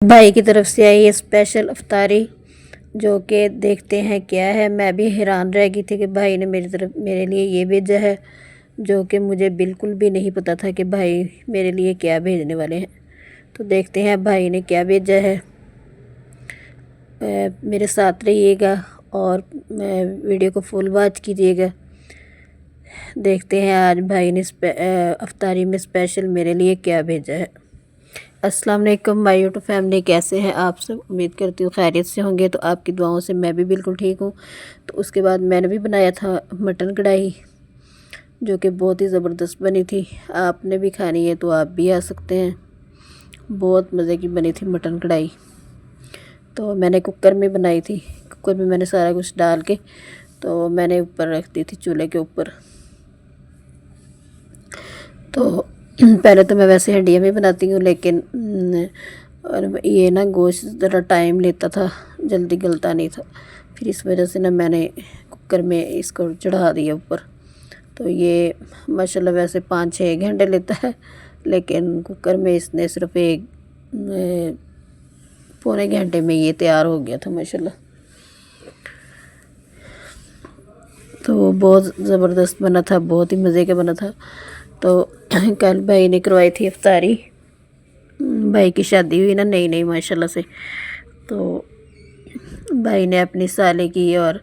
भाई की तरफ से आई है स्पेशल अफ्तारी, जो कि देखते हैं क्या है। मैं भी हैरान रह गई थी कि भाई ने मेरे लिए ये भेजा है, जो कि मुझे बिल्कुल भी नहीं पता था कि भाई मेरे लिए क्या भेजने वाले हैं। तो देखते हैं भाई ने क्या भेजा है। मेरे साथ रहिएगा और वीडियो को फुल वॉच कीजिएगा। देखते हैं आज भाई ने अफ्तारी में स्पेशल मेरे लिए क्या भेजा है। अस्सलाम वालेकुम माय यूट्यूब फैमिली, कैसे हैं आप सब? उम्मीद करती हूँ खैरियत से होंगे। तो आपकी दुआओं से मैं भी बिल्कुल ठीक हूँ। तो उसके बाद मैंने भी बनाया था मटन कढ़ाई, जो कि बहुत ही ज़बरदस्त बनी थी। आपने भी खानी है तो आप भी आ सकते हैं। बहुत मज़े की बनी थी मटन कढ़ाई। तो मैंने कुकर में बनाई थी। कुकर में मैंने सारा कुछ डाल के तो मैंने ऊपर रख दी थी चूल्हे के ऊपर। तो पहले तो मैं वैसे हंडिया में बनाती हूँ, लेकिन और ये ना गोश्त ज़रा टाइम लेता था, जल्दी गलता नहीं था। फिर इस वजह से ना मैंने कुकर में इसको चढ़ा दिया ऊपर। तो ये माशाल्लाह वैसे 5-6 घंटे लेता है, लेकिन कुकर में इसने सिर्फ एक पौने घंटे में ये तैयार हो गया था माशाल्लाह। तो बहुत ज़बरदस्त बना था, बहुत ही मज़े का बना था। तो कल भाई ने करवाई थी इफ्तारी। भाई की शादी हुई ना नई नई माशाल्लाह से। तो भाई ने अपनी साले की और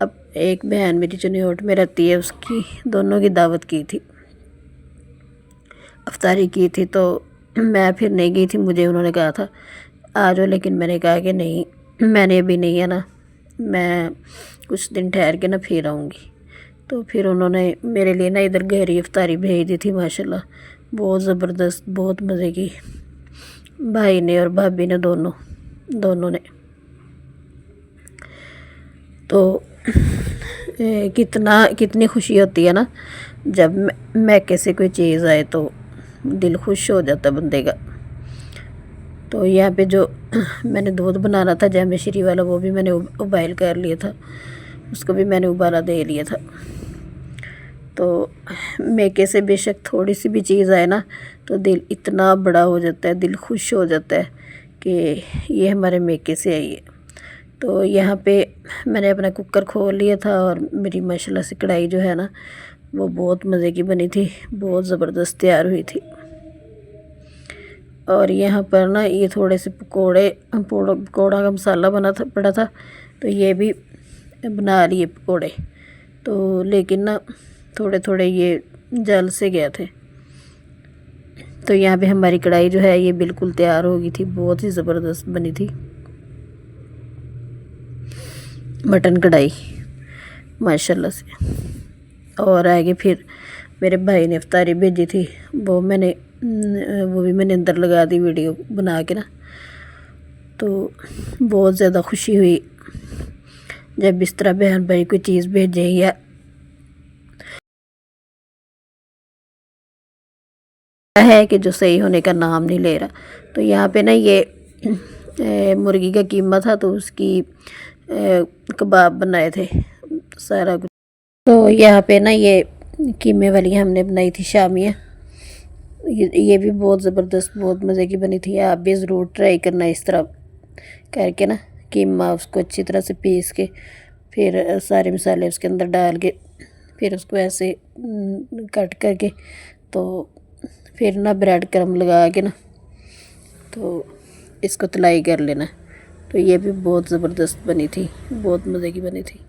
अब एक बहन मेरी जो न्यूयॉर्क में रहती है उसकी, दोनों की दावत की थी, इफ्तारी की थी। तो मैं फिर नहीं गई थी। मुझे उन्होंने कहा था आ जाओ, लेकिन मैंने कहा कि नहीं, मैंने अभी नहीं आना, मैं कुछ दिन ठहर के ना फिर आऊँगी। तो फिर उन्होंने मेरे लिए ना इधर गहरी इफ्तारी भेज दी थी माशाल्लाह। बहुत ज़बरदस्त, बहुत मज़े की। भाई ने और भाभी ने दोनों ने। तो कितनी खुशी होती है ना जब मैके से कोई चीज़ आए, तो दिल खुश हो जाता बंदे का। तो यहाँ पे जो मैंने दूध बनाना था जामे श्री वाला, वो भी मैंने उबाइल कर लिया था, उसको भी मैंने उबाला दे लिया था। तो मैके से बेशक थोड़ी सी भी चीज़ आए ना, तो दिल इतना बड़ा हो जाता है, दिल खुश हो जाता है कि ये हमारे मैके से आई है। तो यहाँ पे मैंने अपना कुकर खोल लिया था और मेरी माशाल्लाह से कढ़ाई जो है ना, वो बहुत मज़े की बनी थी, बहुत ज़बरदस्त तैयार हुई थी। और यहाँ पर ना ये थोड़े से पकौड़ा का मसाला पड़ा था, तो ये भी बना लिए पकौड़े। तो लेकिन ना थोड़े थोड़े ये जल से गए थे। तो यहाँ पे हमारी कढ़ाई जो है ये बिल्कुल तैयार हो गई थी, बहुत ही ज़बरदस्त बनी थी मटन कढ़ाई माशाल्लाह से। और आगे फिर मेरे भाई ने इफ्तारी भेजी थी, वो भी मैंने अंदर लगा दी वीडियो बना के ना। तो बहुत ज़्यादा खुशी हुई जब इस तरह बहन भाई कोई चीज़ भेजे, या है कि जो सही होने का नाम नहीं ले रहा। तो यहाँ पे ना ये मुर्गी का कीमा था, तो उसकी कबाब बनाए थे सारा कुछ। तो यहाँ पे ना ये कीमे वाली हमने बनाई थी शामियाँ। ये भी बहुत ज़बरदस्त, बहुत मज़े की बनी थी। आप भी ज़रूर ट्राई करना इस तरह करके ना, कीमा उसको अच्छी तरह से पीस के, फिर सारे मसाले उसके अंदर डाल के, फिर उसको ऐसे कट करके, तो फिर ना ब्रेड क्रम्ब लगा के ना, तो इसको तलाई कर लेना। तो ये भी बहुत ज़बरदस्त बनी थी, बहुत मज़े की बनी थी।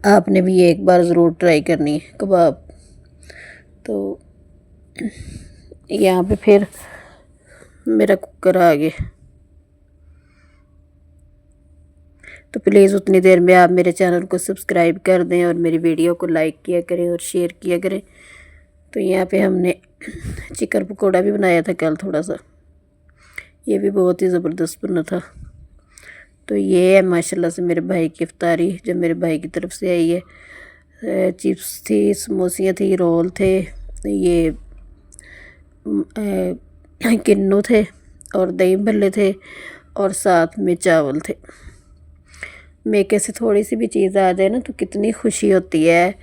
आपने भी ये एक बार ज़रूर ट्राई करनी है कबाब। तो यहाँ पे फिर मेरा कुकर आ गया। तो प्लीज़ उतनी देर में आप मेरे चैनल को सब्सक्राइब कर दें और मेरी वीडियो को लाइक किया करें और शेयर किया करें। तो यहाँ पे हमने चिकन पकौड़ा भी बनाया था कल थोड़ा सा, ये भी बहुत ही ज़बरदस्त बना था। तो ये है माशाल्लाह से मेरे भाई की इफ्तारी, जो मेरे भाई की तरफ से आई है। चिप्स थी, समोसियाँ थी, रोल थे, ये किन्नू थे और दही भल्ले थे, और साथ में चावल थे। मेके से थोड़ी सी भी चीज़ आ जाए ना, तो कितनी खुशी होती है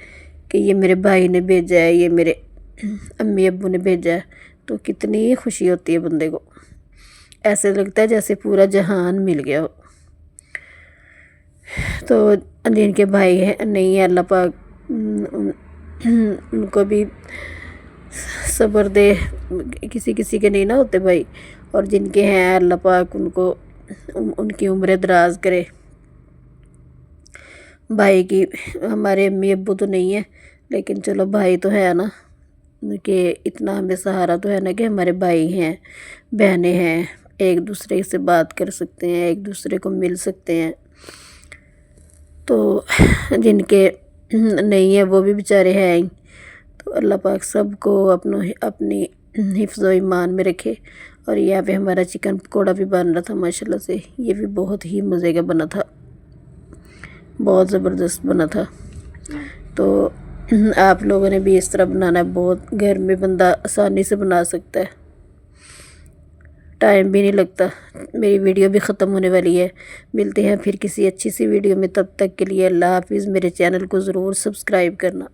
कि ये मेरे भाई ने भेजा है, ये मेरे अम्मी अब्बू ने भेजा है। तो कितनी खुशी होती है बंदे को। ऐसे लगता है जैसे पूरा जहान मिल गया हो। तो जिनके भाई हैं नहीं है, अल्लाह पाक उनको भी सब्र दे। किसी किसी के नहीं ना होते भाई, और जिनके हैं अल्लाह पाक उनको उनकी उम्र दराज करे। भाई की हमारे अम्मी अब्बू तो नहीं है, लेकिन चलो भाई तो है ना, कि इतना हमें सहारा तो है ना कि हमारे भाई हैं, बहनें हैं, एक दूसरे से बात कर सकते हैं, एक दूसरे को मिल सकते हैं। तो जिनके नहीं है वो भी बेचारे हैं ही। तो अल्लाह पाक सबको अपनी हिफ्ज़ व ईमान में रखे। और यहाँ पे हमारा चिकन पकौड़ा भी बन रहा था माशाल्लाह से, ये भी बहुत ही मज़े का बना था, बहुत ज़बरदस्त बना था। तो आप लोगों ने भी इस तरह बनाना है, बहुत घर में बंदा आसानी से बना सकता है, टाइम भी नहीं लगता। मेरी वीडियो भी ख़त्म होने वाली है, मिलते हैं फिर किसी अच्छी सी वीडियो में, तब तक के लिए अल्लाह हाफिज़। मेरे चैनल को ज़रूर सब्सक्राइब करना।